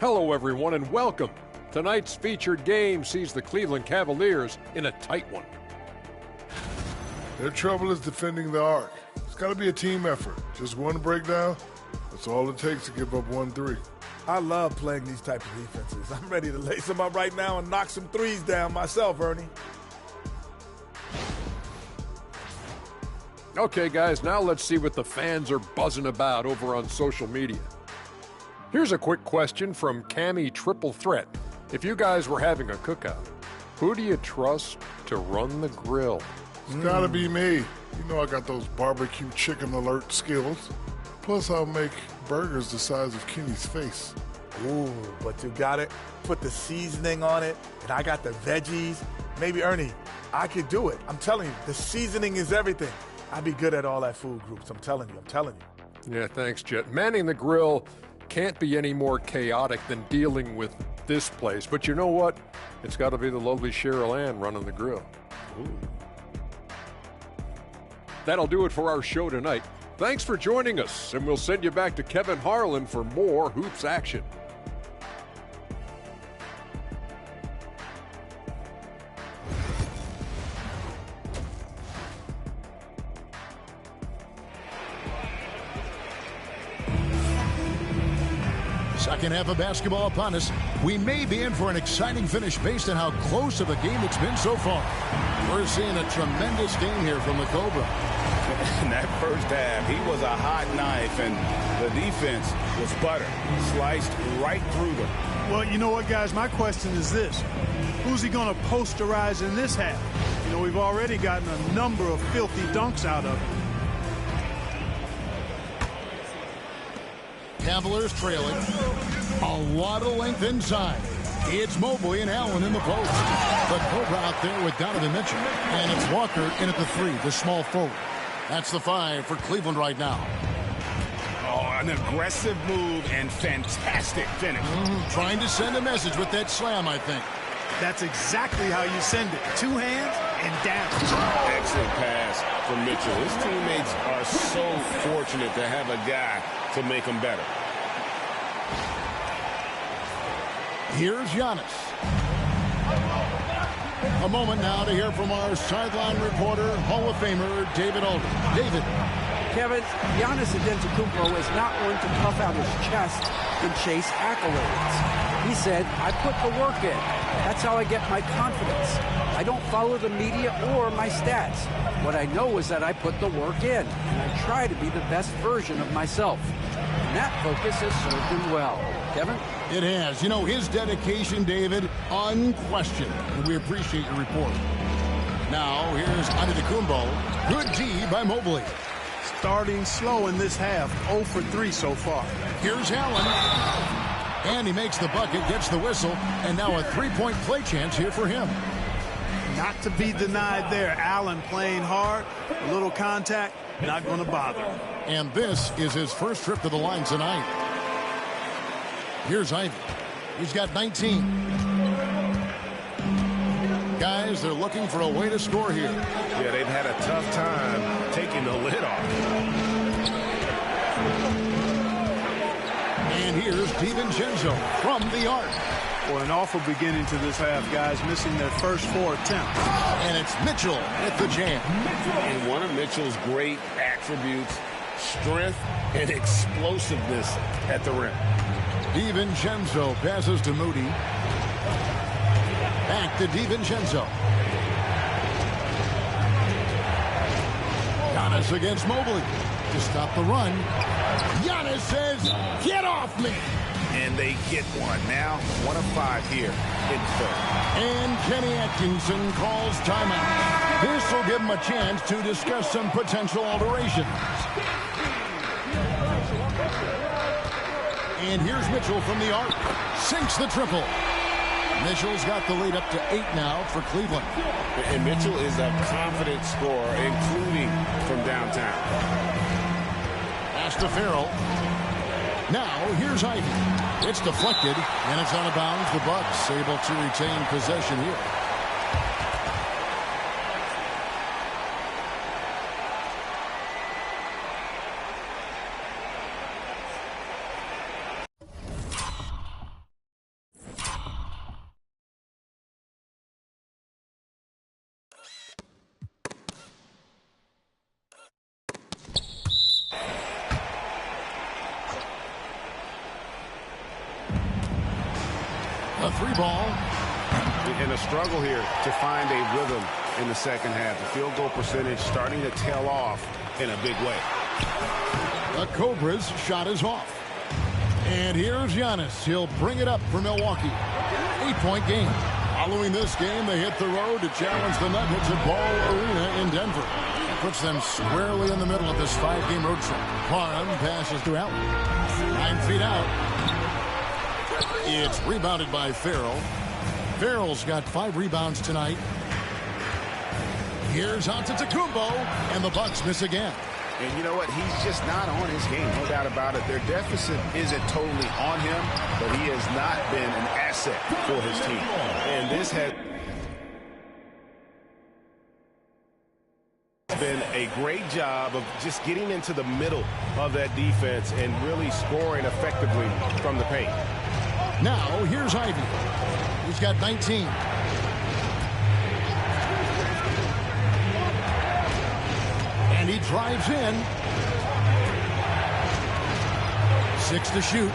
Hello, everyone, and welcome. Tonight's featured game sees the Cleveland Cavaliers in a tight one. Their trouble is defending the arc. It's got to be a team effort. Just one breakdown, that's all it takes to give up 1-3. I love playing these type of defenses. I'm ready to lace them up right now and knock some threes down myself, Ernie. Okay, guys, now let's see what the fans are buzzing about over on social media. Here's a quick question from Cammy Triple Threat. If you guys were having a cookout, who do you trust to run the grill? It's got to be me. You know I got those barbecue chicken alert skills. Plus, I'll make burgers the size of Kenny's face. Ooh, but you got it. Put the seasoning on it, and I got the veggies. Maybe, Ernie, I could do it. I'm telling you, the seasoning is everything. I'd be good at all that food groups. I'm telling you. Yeah, thanks, Jet. Manning the grill can't be any more chaotic than dealing with this place. But you know what? It's got to be the lovely Cheryl Ann running the grill. Ooh. That'll do it for our show tonight. Thanks for joining us, and we'll send you back to Kevin Harlan for more hoops action. Second half of basketball upon us. We may be in for an exciting finish based on how close of a game it's been so far. We're seeing a tremendous game here from the Cobra. In that first half, he was a hot knife, and the defense was butter, sliced right through them. Well, you know what, guys? My question is this. Who's he going to posterize in this half? You know, we've already gotten a number of filthy dunks out of him. Cavaliers trailing. A lot of length inside. It's Mobley and Allen in the post. The Cobra out there with Donovan Mitchell. And it's Walker in at the 3, the small forward. That's the 5 for Cleveland right now. Oh, an aggressive move and fantastic finish. Trying to send a message with that slam, I think. That's exactly how you send it. 2 hands and down. Excellent pass from Mitchell. His teammates are so fortunate to have a guy to make them better. Here's Giannis. A moment now to hear from our sideline reporter, Hall of Famer David Aldridge. David. Kevin, Giannis Antetokounmpo is not one to puff out his chest and chase accolades. He said, I put the work in. That's how I get my confidence. I don't follow the media or my stats. What I know is that I put the work in, and I try to be the best version of myself. And that focus has served him well. Kevin? It has. You know, his dedication, David, unquestioned. And we appreciate your report. Now, here's Antetokounmpo. Good D by Mobley. Starting slow in this half. 0 for 3 so far. Here's Allen. And he makes the bucket, gets the whistle, and now a 3-point play chance here for him. Not to be denied there. Allen playing hard. A little contact. Not going to bother him. And this is his first trip to the line tonight. Here's Ivy. He's got 19. Guys, they're looking for a way to score here. Yeah, they've had a tough time taking the lid off. And here's DiVincenzo from the arc. Well, an awful beginning to this half, guys, missing their first 4 attempts. And it's Mitchell at the jam. And one of Mitchell's great attributes, strength and explosiveness at the rim. DiVincenzo passes to Moody. Back to DiVincenzo. Giannis against Mobley. To stop the run. Giannis says, get off me. And they get one. Now 1 of 5 here in third. And Kenny Atkinson calls timeout. This will give him a chance to discuss some potential alterations. And here's Mitchell from the arc. Sinks the triple. Mitchell's got the lead up to 8 now for Cleveland. And Mitchell is a confident scorer, including from downtown. Pass to Farrell. Now, here's Ivy. It's deflected, and it's out of bounds. The Bucks able to retain possession here. 3 ball. And a struggle here to find a rhythm in the second half. The field goal percentage starting to tail off in a big way. The Cobras shot is off. And here's Giannis. He'll bring it up for Milwaukee. 8-point game. Following this game, they hit the road to challenge the Nuggets at Ball Arena in Denver. That puts them squarely in the middle of this 5-game road trip. Parham passes to Allen. 9 feet out. It's rebounded by Farrell. Farrell's got 5 rebounds tonight. Here's Antetokounmpo, and the Bucks miss again. And you know what? He's just not on his game. No doubt about it. Their deficit isn't totally on him, but he has not been an asset for his team. And this has been a great job of just getting into the middle of that defense and really scoring effectively from the paint. Now, here's Ivy. He's got 19. And he drives in. 6 to shoot.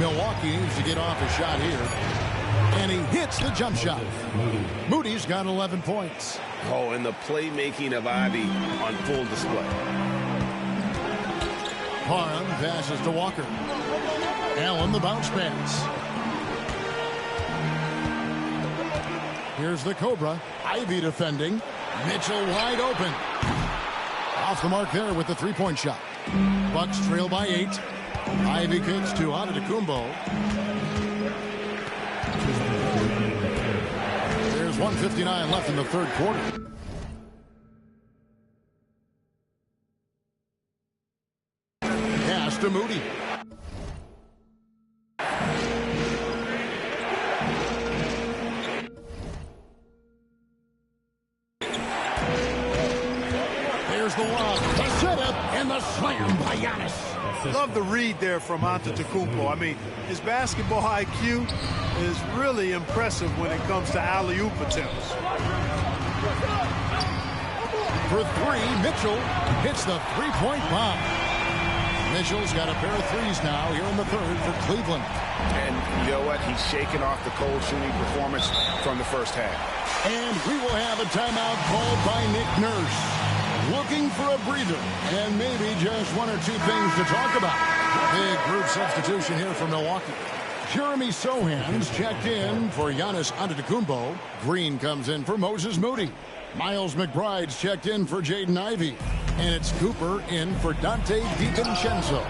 Milwaukee needs to get off a shot here. And he hits the jump shot. Moody's got 11 points. Oh, and the playmaking of Ivy on full display. Parham passes to Walker. Allen the bounce pass. Here's the Cobra. Ivy defending. Mitchell wide open. Off the mark there with the 3-point shot. Bucks trail by 8. Ivy kicks to Antetokounmpo. There's 1:59 left in the third quarter. Pass to Moody. There's the lob, the setup, and the slam by Giannis. Love the read there from Antetokounmpo. I mean, his basketball IQ is really impressive when it comes to alley-oop attempts. For 3, Mitchell hits the 3-point bomb. Mitchell's got a pair of threes now here in the third for Cleveland. And you know what? He's shaking off the cold shooting performance from the first half. And we will have a timeout called by Nick Nurse. Looking for a breather and maybe just 1 or 2 things to talk about. Big group substitution here for Milwaukee. Jeremy Sohan's checked in for Giannis Antetokounmpo. Green comes in for Moses Moody. Miles McBride's checked in for Jaden Ivey. And it's Cooper in for Dante DiVincenzo.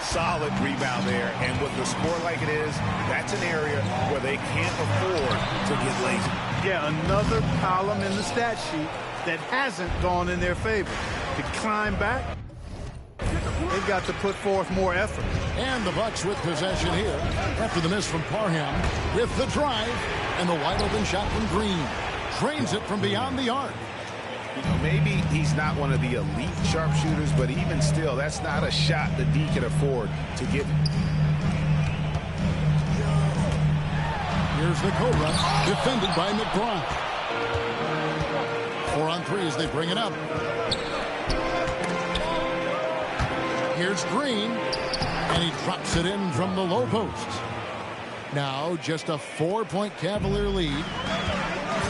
Solid rebound there, and with the score like it is, that's an area where they can't afford to get lazy. Yeah, another column in the stat sheet that hasn't gone in their favor. To climb back, they've got to put forth more effort. And the Bucks with possession here after the miss from Parham with the drive and the wide open shot from Green. Drains it from beyond the arc. You know, maybe he's not one of the elite sharpshooters, but even still, that's not a shot that D can afford to give. Here's the Cobra, defended by McBride. 4 on 3 as they bring it up. Here's Green, and he drops it in from the low post. Now just a 4-point Cavalier lead.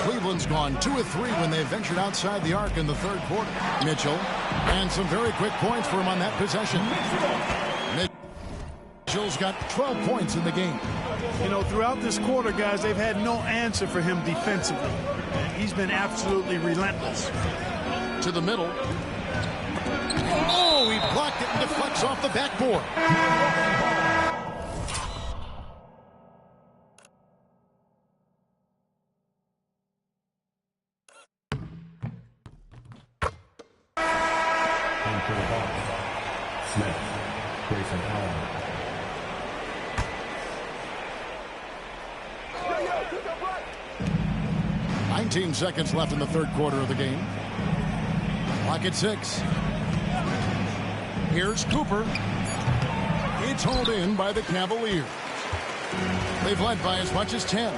Cleveland's gone 2 of 3 when they ventured outside the arc in the third quarter. Mitchell, and some very quick points for him on that possession. Mitchell's got 12 points in the game. You know, throughout this quarter, guys, they've had no answer for him defensively. He's been absolutely relentless. To the middle. Oh, he blocked it and deflects off the backboard. To the box, Smith, Grayson Allen. 19 seconds left in the third quarter of the game. Clock at 6. Here's Cooper. It's hauled in by the Cavaliers. They've led by as much as 10.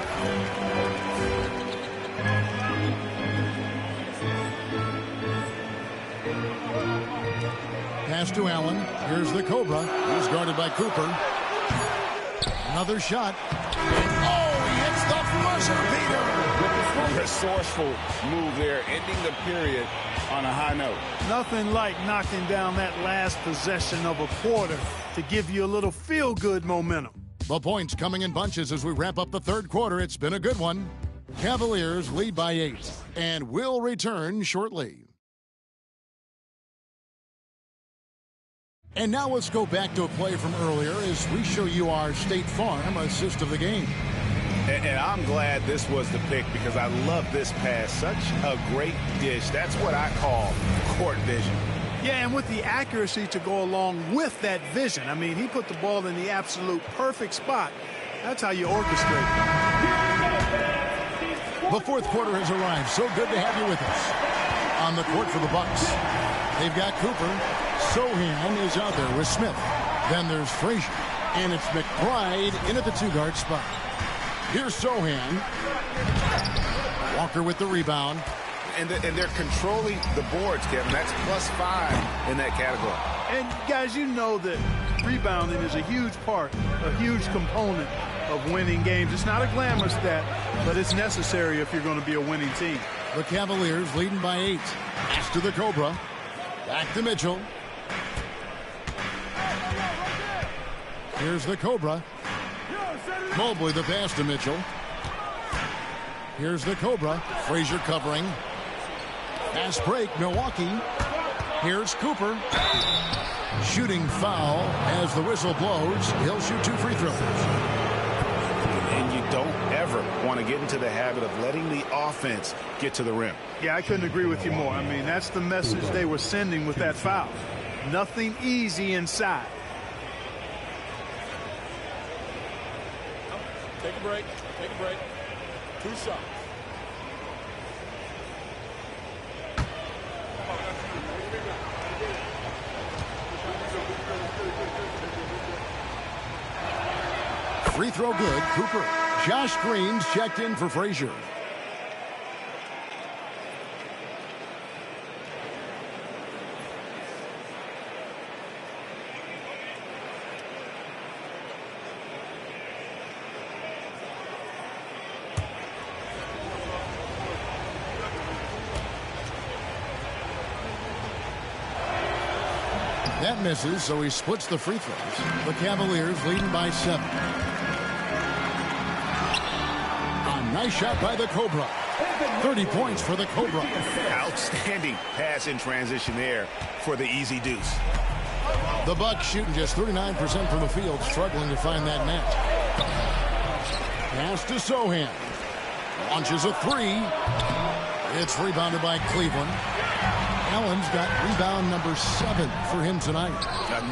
Pass to Allen. Here's the Cobra. He's guarded by Cooper. Another shot. Oh, he hits the buzzer beater. Resourceful move there, ending the period on a high note. Nothing like knocking down that last possession of a quarter to give you a little feel-good momentum. The points coming in bunches as we wrap up the third quarter. It's been a good one. Cavaliers lead by 8 and will return shortly. And now let's go back to a play from earlier as we show you our State Farm assist of the game. And I'm glad this was the pick because I love this pass. Such a great dish. That's what I call court vision. Yeah, and with the accuracy to go along with that vision. I mean, he put the ball in the absolute perfect spot. That's how you orchestrate. The fourth quarter has arrived. So good to have you with us. On the court for the Bucks, they've got Cooper. Sohan is out there with Smith. Then there's Frazier. And it's McBride in at the two-guard spot. Here's Sohan. Walker with the rebound. And they're controlling the boards, Kevin. That's +5 in that category. And, guys, you know that rebounding is a huge part, a huge component of winning games. It's not a glamorous stat, but it's necessary if you're going to be a winning team. The Cavaliers leading by 8. Pass to the Cobra. Back to Mitchell. Here's the Cobra. Mobley the pass to Mitchell. Here's the Cobra. Frazier covering. Pass break, Milwaukee. Here's Cooper. Shooting foul as the whistle blows. He'll shoot 2 free throws. And you don't ever want to get into the habit of letting the offense get to the rim. Yeah, I couldn't agree with you more. I mean, that's the message they were sending with that foul. Nothing easy inside. Take a break. Take a break. 2 shots. Free throw good, Cooper. Josh Green's checked in for Frazier. That misses, so he splits the free throws. The Cavaliers leading by 7. Nice shot by the Cobra. 30 points for the Cobra. Outstanding pass in transition there for the easy deuce. The Bucks shooting just 39% from the field, struggling to find that net. Pass to Sohan. Launches a 3. It's rebounded by Cleveland. Allen's got rebound number 7 for him tonight.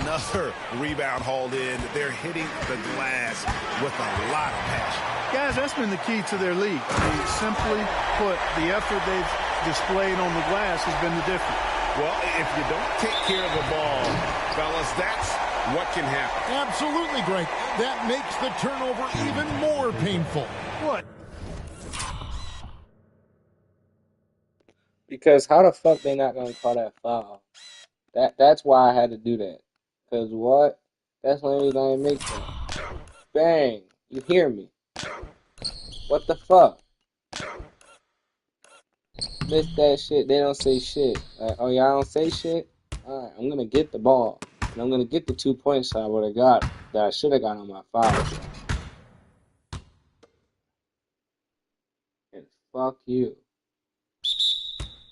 Another rebound hauled in. They're hitting the glass with a lot of passion. Guys, that's been the key to their league. I mean, simply put, the effort they've displayed on the glass has been the difference. Well, if you don't take care of the ball, fellas, that's what can happen. Absolutely, Greg. That makes the turnover even more painful. What? Because how the fuck they not gonna call that foul? That's why I had to do that. Cause what? That's the only reason I make that. Bang! You hear me? What the fuck? Miss that shit. They don't say shit. Like, oh, y'all don't say shit? Alright, I'm gonna get the ball. And I'm gonna get the 2 points I would have got that I should have got on my foul. And fuck you.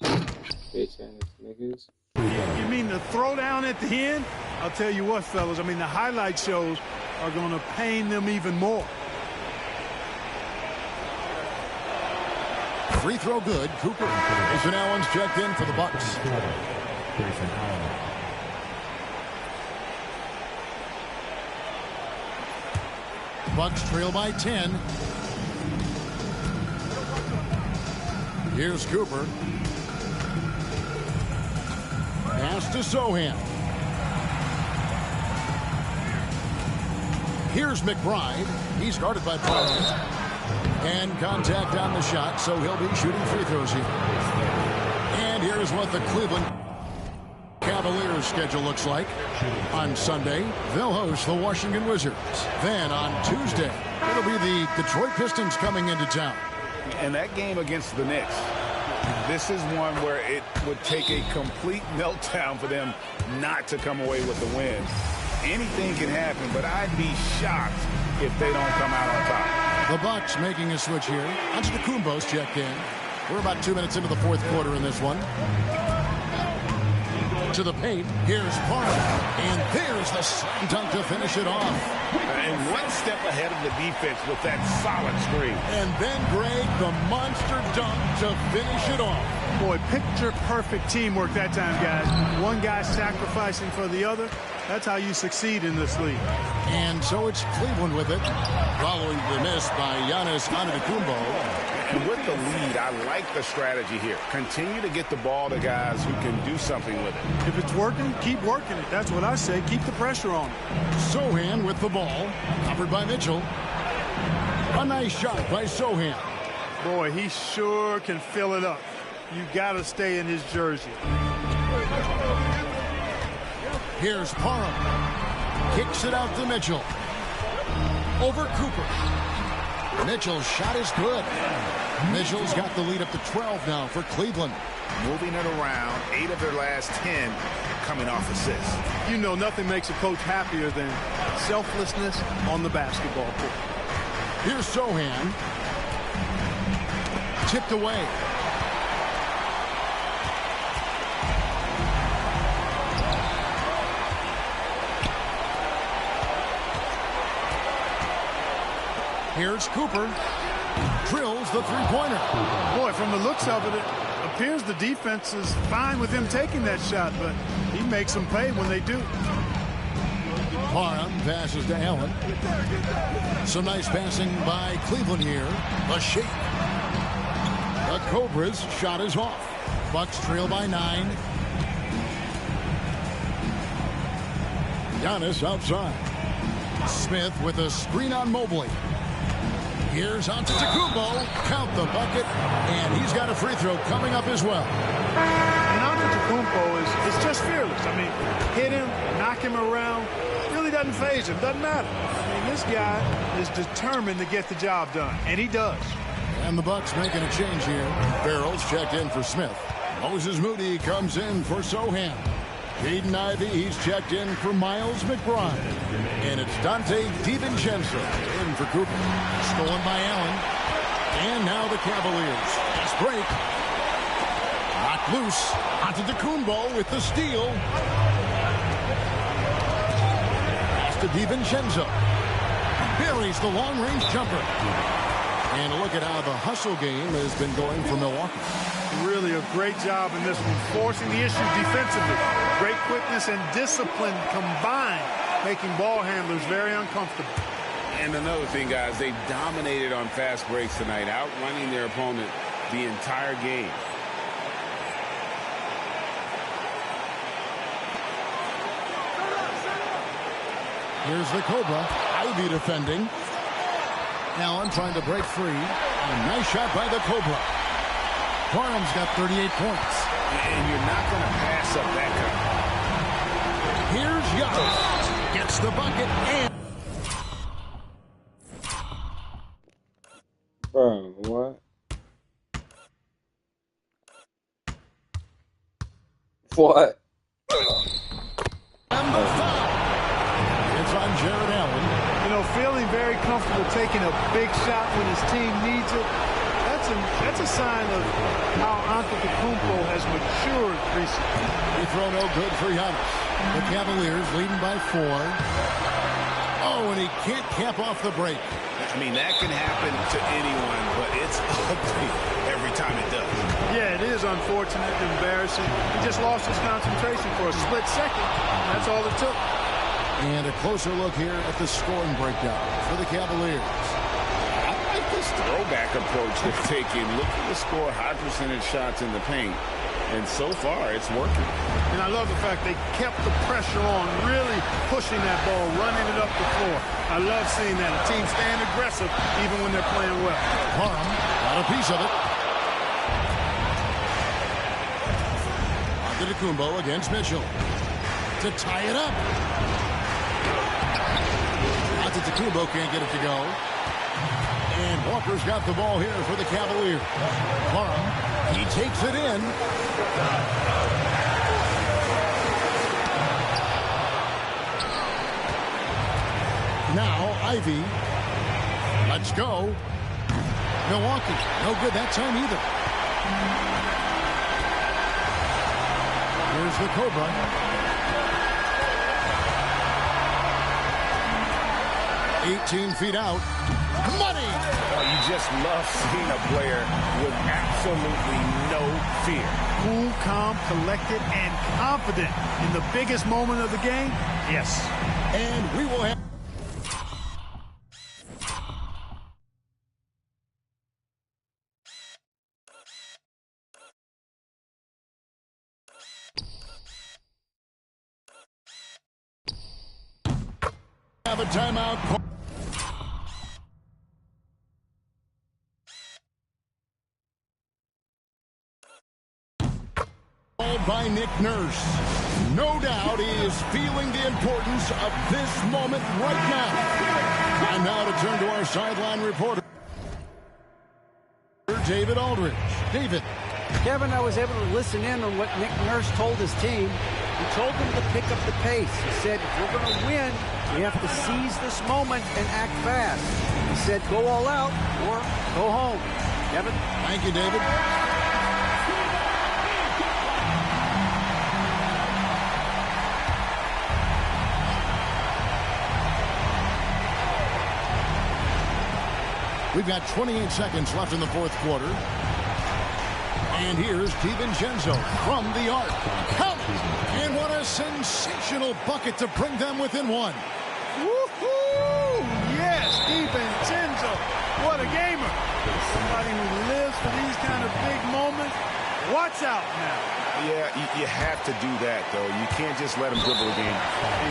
Bitch ass niggas. You mean the throwdown at the end? I'll tell you what, fellas. I mean, the highlight shows are going to pain them even more. Free throw good. Cooper. Grayson Allen's checked in for the Bucks. Grayson Allen. Bucks trail by 10. Here's Cooper. Pass to Sohan. Here's McBride. He's guarded by Bryant. And contact on the shot, so he'll be shooting free throws here. And here's what the Cleveland Cavaliers' schedule looks like. On Sunday, they'll host the Washington Wizards. Then on Tuesday, it'll be the Detroit Pistons coming into town. And that game against the Knicks, this is one where it would take a complete meltdown for them not to come away with the win. Anything can happen, but I'd be shocked if they don't come out on top. The Bucks making a switch here. Antetokounmpo's checked in. We're about 2 minutes into the fourth quarter in this one. To the paint. Here's Parham. And there's the slam dunk to finish it off. And one step ahead of the defense with that solid screen. And then Greg, the monster dunk to finish it off. Boy, picture-perfect teamwork that time, guys. One guy sacrificing for the other. That's how you succeed in this league. And so it's Cleveland with it, following the miss by Giannis Antetokounmpo. And with the lead, I like the strategy here. Continue to get the ball to guys who can do something with it. If it's working, keep working it. That's what I say. Keep the pressure on it. Sochan with the ball, covered by Mitchell. A nice shot by Sochan. Boy, he sure can fill it up. You got to stay in his jersey. Here's Parham. Kicks it out to Mitchell. Over Cooper. Mitchell's shot is good. Mitchell's got the lead up to 12 now for Cleveland. Moving it around, 8 of their last 10 coming off assists. You know nothing makes a coach happier than selflessness on the basketball court. Here's Sochan. Tipped away. Here's Cooper. Drills the three-pointer. Boy, from the looks of it, it appears the defense is fine with him taking that shot, but he makes them pay when they do. Parham passes to Allen. Some nice passing by Cleveland here. A shake. The Cobras' shot is off. Bucks trail by 9. Giannis outside. Smith with a screen on Mobley. Here's Antetokounmpo. Count the bucket. And he's got a free throw coming up as well. And Antetokounmpo is just fearless. I mean, hit him, knock him around. Really doesn't faze him. Doesn't matter. I mean, this guy is determined to get the job done. And he does. And the Bucks making a change here. Farrell's checked in for Smith. Moses Moody comes in for Sochan. Jaden Ivey, he's checked in for Miles McBride. And it's Dante DiVincenzo in for Cooper. Stolen by Allen. And now the Cavaliers. Fast break. Knocked loose. Antetokounmpo with the steal. Pass to DiVincenzo. Buries the long-range jumper. And look at how the hustle game has been going for Milwaukee. Really a great job in this one, forcing the issue defensively. Great quickness and discipline combined, making ball handlers very uncomfortable. And another thing, guys, they dominated on fast breaks tonight, outrunning their opponent the entire game. Here's the Cobra. Ivy defending. Allen trying to break free. A nice shot by the Cobra. Parham's got 38 points. And you're not going to pass up that kind. Here's Giannis. Gets the bucket and... Bro, what? What? And the foul. It's on Jared Allen. You know, feeling very comfortable taking a big shot when his team needs it. That's a sign of how Antetokounmpo has matured recently. Free throw no good for Giannis. The Cavaliers leading by 4. Oh, and he can't cap off the break. I mean, that can happen to anyone, but it's ugly every time it does. Yeah, it is unfortunate, embarrassing. He just lost his concentration for a split second. That's all it took. And a closer look here at the scoring breakdown for the Cavaliers. I like this throwback approach they're taking. Looking to score high percentage shots in the paint. And so far, it's working. And I love the fact they kept the pressure on, really pushing that ball, running it up the floor. I love seeing that. A team staying aggressive even when they're playing well. Parham got a piece of it. Antetokounmpo against Mitchell to tie it up. Antetokounmpo can't get it to go. And Walker's got the ball here for the Cavaliers. Parham, he takes it in. Now Ivy. Let's go. Milwaukee, no good that time either. Here's the Cobra. "18 feet out. Money!" You just love seeing a player with absolutely no fear. Cool, calm, collected, and confident in the biggest moment of the game. Yes. And we will have... have a timeout. Called by Nick Nurse. No doubt he is feeling the importance of this moment right now. Time now to turn to our sideline reporter, David Aldridge. David. Kevin, I was able to listen in on what Nick Nurse told his team. He told them to pick up the pace. He said, if we're going to win, we have to seize this moment and act fast. He said, go all out or go home. Kevin? Thank you, David. We've got 28 seconds left in the fourth quarter. And here's DiVincenzo from the arc. Count! And what a sensational bucket to bring them within one. Woohoo! Yes, DiVincenzo. What a gamer. Somebody who lives for these kind of big moments. Watch out now. Yeah, you have to do that, though. You can't just let them dribble again.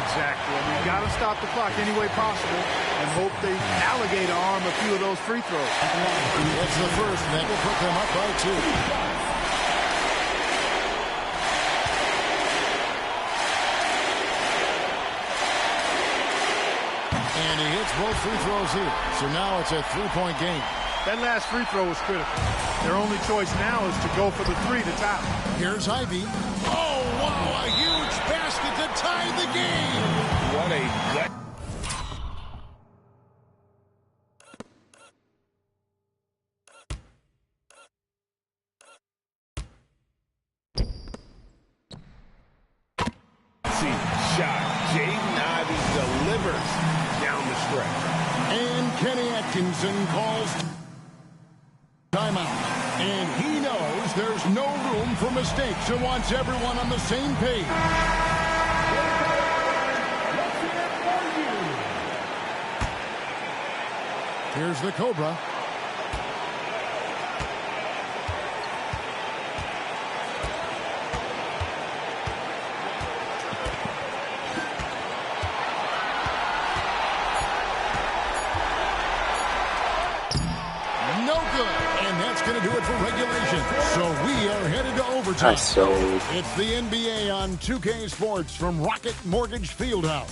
Exactly. I mean, you got to stop the clock any way possible and hope they alligator arm a few of those free throws. It's the first, and that will put them up by 2. And he hits both free throws here. So now it's a 3-point game. That last free throw was critical. Their only choice now is to go for the 3 to tie. Here's Ivy. Oh, wow, a huge basket to tie the game. What a gut. Shot. Jaden Ivey delivers down the stretch. And Kenny Atkinson calls timeout. And he knows there's no room for mistakes and wants everyone on the same page. Here's the Cobra. Going to do it for regulation. So we are headed to overtime. It's the NBA on 2K Sports from Rocket Mortgage Fieldhouse.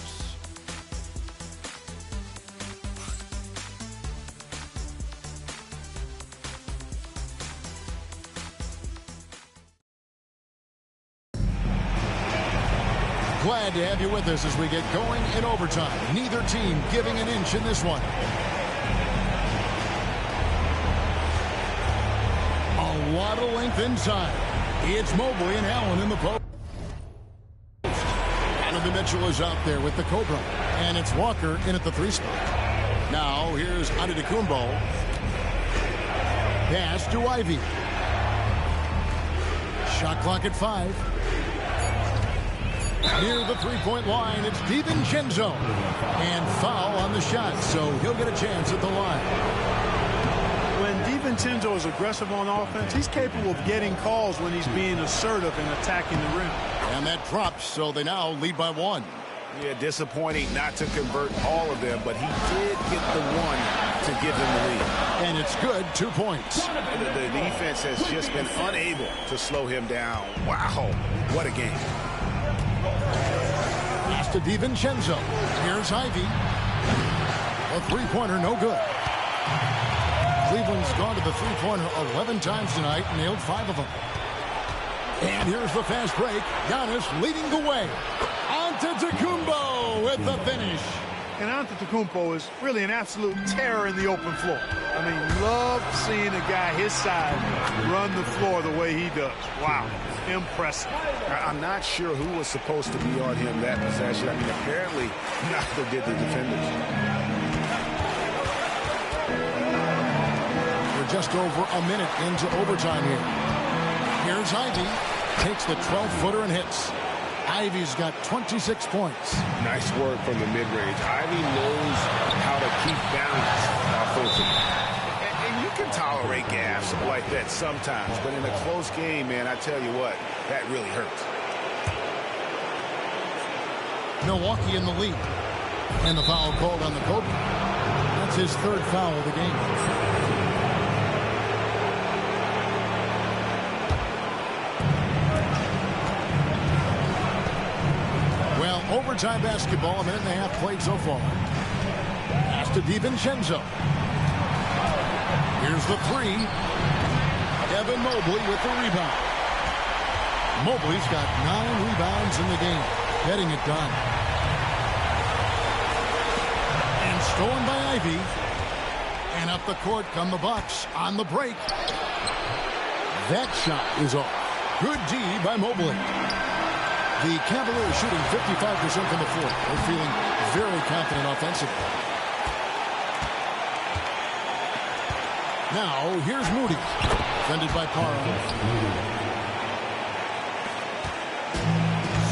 Glad to have you with us as we get going in overtime. Neither team giving an inch in this one. A lot of length inside. It's Mobley and Allen in the post. Donovan Mitchell is out there with the Cobra. And it's Walker in at the 3 spot. Now here's Antetokounmpo. Pass to Ivy. Shot clock at 5. Near the 3-point line, it's DiVincenzo. And foul on the shot, so he'll get a chance at the line. When DiVincenzo is aggressive on offense, he's capable of getting calls when he's being assertive and attacking the rim. And that drops, so they now lead by 1. Yeah, disappointing not to convert all of them, but he did get the one to give them the lead. And it's good, 2 points. The defense has just been unable to slow him down. Wow, what a game. Pass to DiVincenzo. Here's Ivy. A three-pointer, no good. Cleveland's gone to the three-pointer 11 times tonight, nailed 5 of them. And here's the fast break. Giannis leading the way. Antetokounmpo with the finish. And Antetokounmpo is really an absolute terror in the open floor. I mean, love seeing a guy his size run the floor the way he does. Wow, impressive. I'm not sure who was supposed to be on him that possession. I mean, apparently neither did the defenders. We're just over a minute into overtime here. Here's Ivy. Takes the 12-footer and hits. Ivy's got 26 points. Nice work from the mid-range. Ivy knows how to keep balance offensively. And you can tolerate gaps like that sometimes, but in a close game, man, I tell you what, that really hurts. Milwaukee in the lead. And the foul called on the Kobe. That's his third foul of the game. Overtime basketball, a minute and a half played so far. Pass to DiVincenzo. Here's the three. Evan Mobley with the rebound. Mobley's got 9 rebounds in the game, getting it done. And stolen by Ivy. And up the court come the Bucks on the break. That shot is off. Good D by Mobley. The Cavaliers shooting 55% from the floor. They're feeling very confident offensively. Now, here's Moody. Defended by Parham.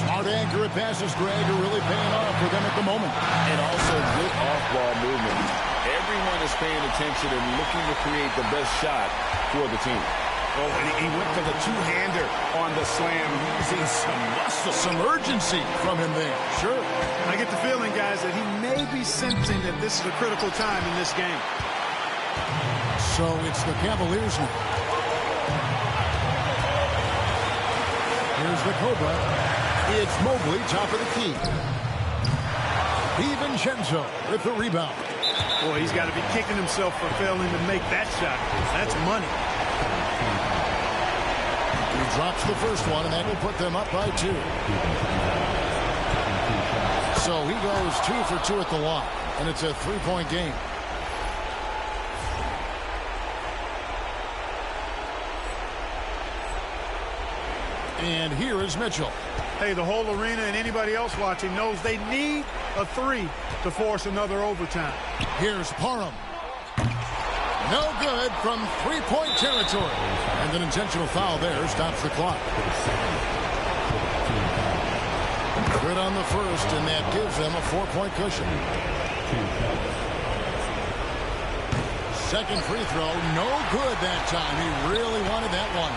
Smart accurate passes, Greg, are really paying off for them at the moment. And also good off-ball movement. Everyone is paying attention and looking to create the best shot for the team. Oh, and he went for the two-hander on the slam, using some muscle. Some urgency from him there. Sure. I get the feeling, guys, that he may be sensing that this is a critical time in this game. So it's the Cavaliers now. Here's the Cobra. It's Mobley, top of the key. DiVincenzo with the rebound. Boy, he's got to be kicking himself for failing to make that shot. That's money. He drops the first one, and that will put them up by 2. So he goes 2 for 2 at the line, and it's a 3-point game. And here is Mitchell. Hey, the whole arena and anybody else watching knows they need a 3 to force another overtime. Here's Parham. No good from 3-point territory. And an intentional foul there stops the clock. Good on the first, and that gives them a 4-point cushion. Second free throw, no good that time. He really wanted that one.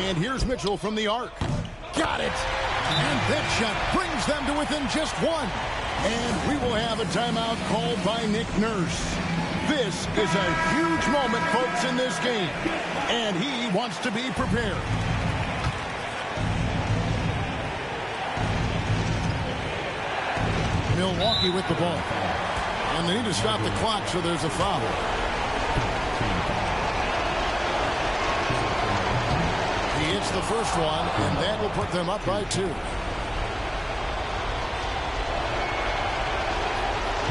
And here's Mitchell from the arc. Got it. And that shot brings them to within just 1. And we will have a timeout called by Nick Nurse. This is a huge moment, folks, in this game. And he wants to be prepared. Milwaukee with the ball. And they need to stop the clock, so there's a foul. He hits the first one, and that will put them up by 2.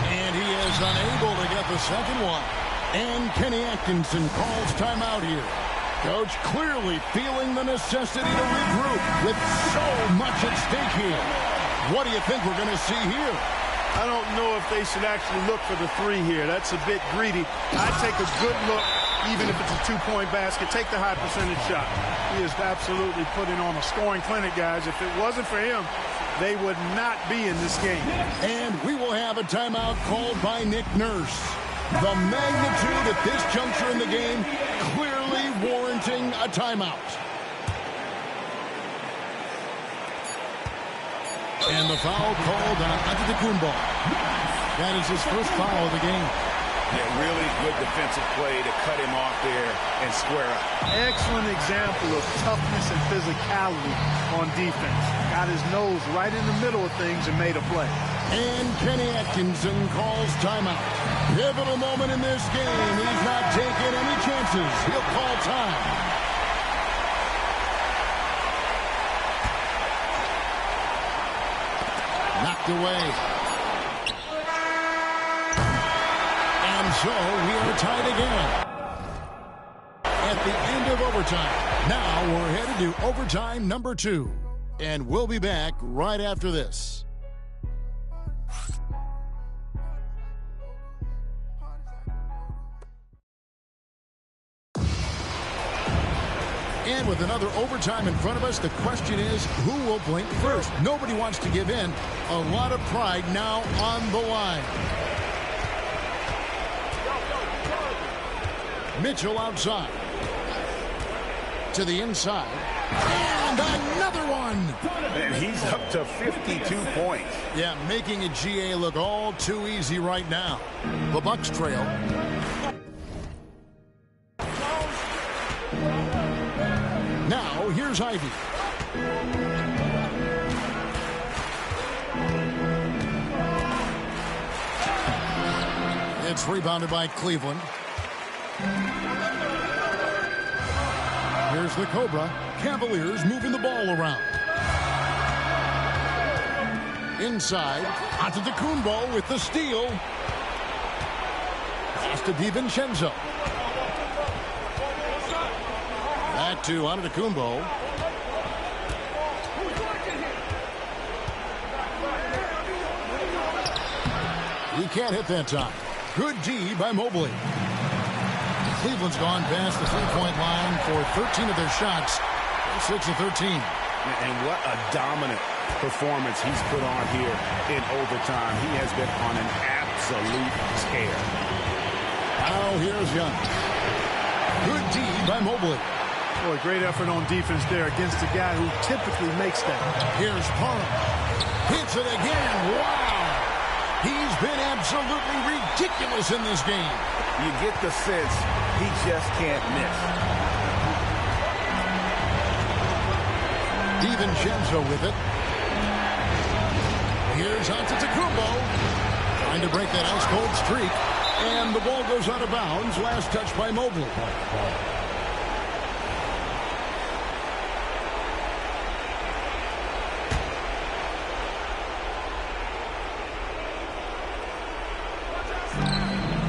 And he is unable to get the second one. And Kenny Atkinson calls timeout here. Coach clearly feeling the necessity to regroup with so much at stake here. What do you think we're going to see here? I don't know if they should actually look for the 3 here. That's a bit greedy. I'd take a good look, even if it's a 2-point basket. Take the high percentage shot. He is absolutely putting on a scoring clinic, guys. If it wasn't for him, they would not be in this game. And we will have a timeout called by Nick Nurse. The magnitude at this juncture in the game clearly warranting a timeout. And the foul called on Antetokounmpo. That is his first foul of the game. Yeah, really good defensive play to cut him off there and square up. Excellent example of toughness and physicality on defense. Got his nose right in the middle of things and made a play. And Kenny Atkinson calls timeout. Pivotal moment in this game. He's not taking any chances. He'll call time. Knocked away. And so we are tied again. At the end of overtime. Now we're headed to overtime number 2. And we'll be back right after this. And with another overtime in front of us, the question is, who will blink first? Nobody wants to give in. A lot of pride now on the line. Mitchell outside. To the inside. And another one. And he's up to 52 points. Yeah, making a GA look all too easy right now. The Bucks trail. Now, here's Ivy. It's rebounded by Cleveland. Here's the Cobra. Cavaliers moving the ball around. Inside. Antetokounmpo with the steal. Pass to DiVincenzo. Back to Antetokounmpo. He can't hit that time. Good D by Mobley. Cleveland's gone past the three-point line for 13 of their shots. 6 of 13. And what a dominant performance he's put on here in overtime. He has been on an absolute tear. Now here's Young. Good D by Mobley. Boy, great effort on defense there against a guy who typically makes that. Here's Parham. Hits it again. Wow. He's been absolutely ridiculous in this game. You get the sense he just can't miss. DiVincenzo with it. Here's Antetokounmpo. Trying to break that ice-cold streak. And the ball goes out of bounds. Last touch by Mobley.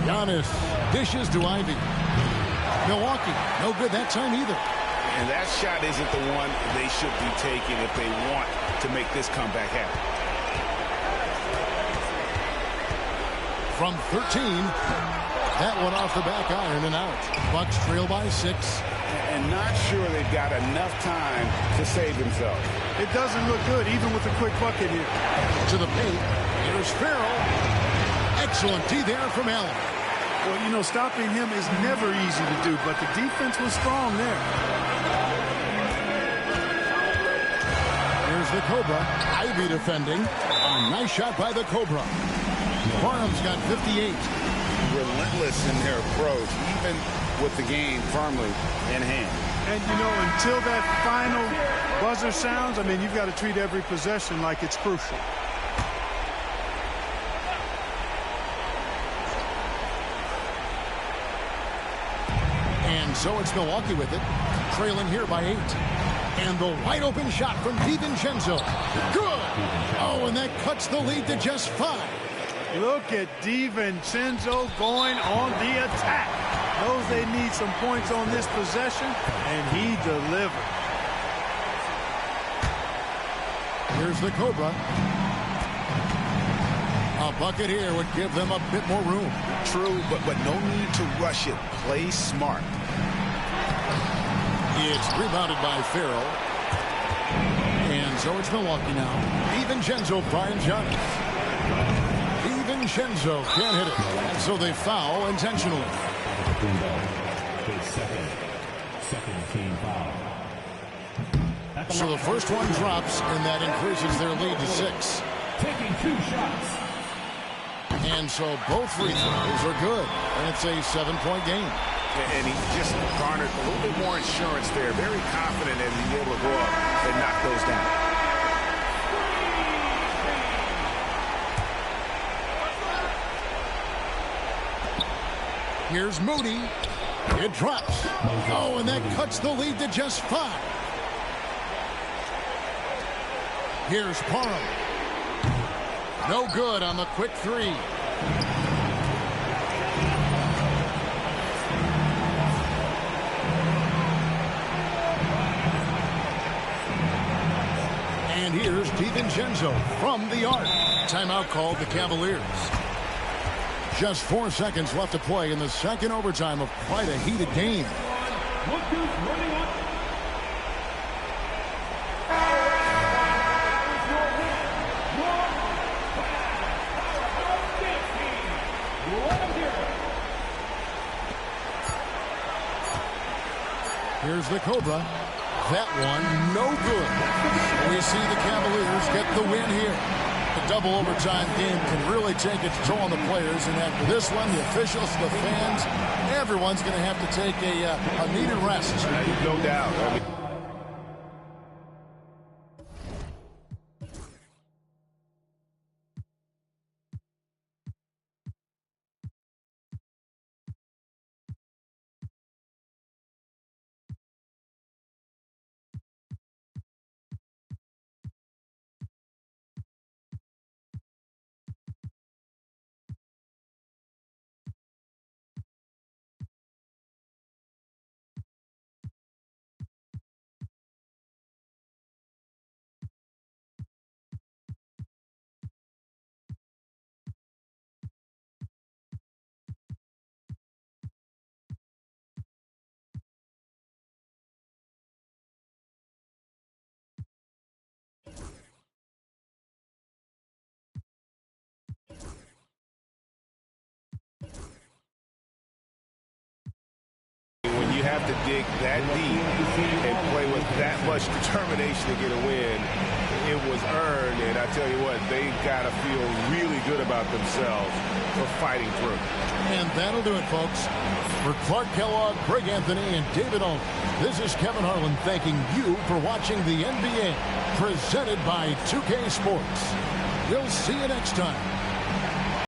Giannis dishes to Ivy. Milwaukee, no good that time either. And that shot isn't the one they should be taking if they want to make this comeback happen. From 13, that one off the back iron and out. Bucks trail by 6. And not sure they've got enough time to save themselves. It doesn't look good, even with a quick bucket here. To the paint. Here's Farrell. Excellent D there from Allen. Well, you know, stopping him is never easy to do, but the defense was strong there. Here's the Cobra. Ivy defending. A nice shot by the Cobra. Barham's got 58. Relentless in their approach, even with the game firmly in hand. And, you know, until that final buzzer sounds, I mean, you've got to treat every possession like it's crucial. So it's Milwaukee with it, trailing here by 8. And the wide open shot from DiVincenzo. Good! Oh, and that cuts the lead to just 5. Look at DiVincenzo going on the attack. Knows they need some points on this possession, and he delivered. Here's the Cobra. A bucket here would give them a bit more room. True, but no need to rush it. Play smart. It's rebounded by Farrell. And so it's Milwaukee now. DiVincenzo finds Giannis. DiVincenzo can't hit it. And so they foul intentionally. His second team foul. So the first one drops, and that increases their lead to 6. Taking 2 shots. And so both free throws are good, and it's a 7-point game. And he just garnered a little bit more insurance there. Very confident in being able to go up and knock those down. Here's Moody. It drops. Oh, and that cuts the lead to just 5. Here's Parham. No good on the quick 3. And here's DiVincenzo from the arc. Timeout called the Cavaliers. Just 4 seconds left to play in the second overtime of quite a heated game. Here's the Cobra. That one, no good. We see the Cavaliers get the win here. The double overtime game can really take its toll on the players, and after this one, the officials, the fans, everyone's going to have to take a needed rest. No doubt. When you have to dig that deep and play with that much determination to get a win, it was earned, and I tell you what, they've got to feel really good about themselves for fighting through. And that'll do it, folks. For Clark Kellogg, Greg Anthony, and David Owen, this is Kevin Harlan thanking you for watching the NBA, presented by 2K Sports. We'll see you next time.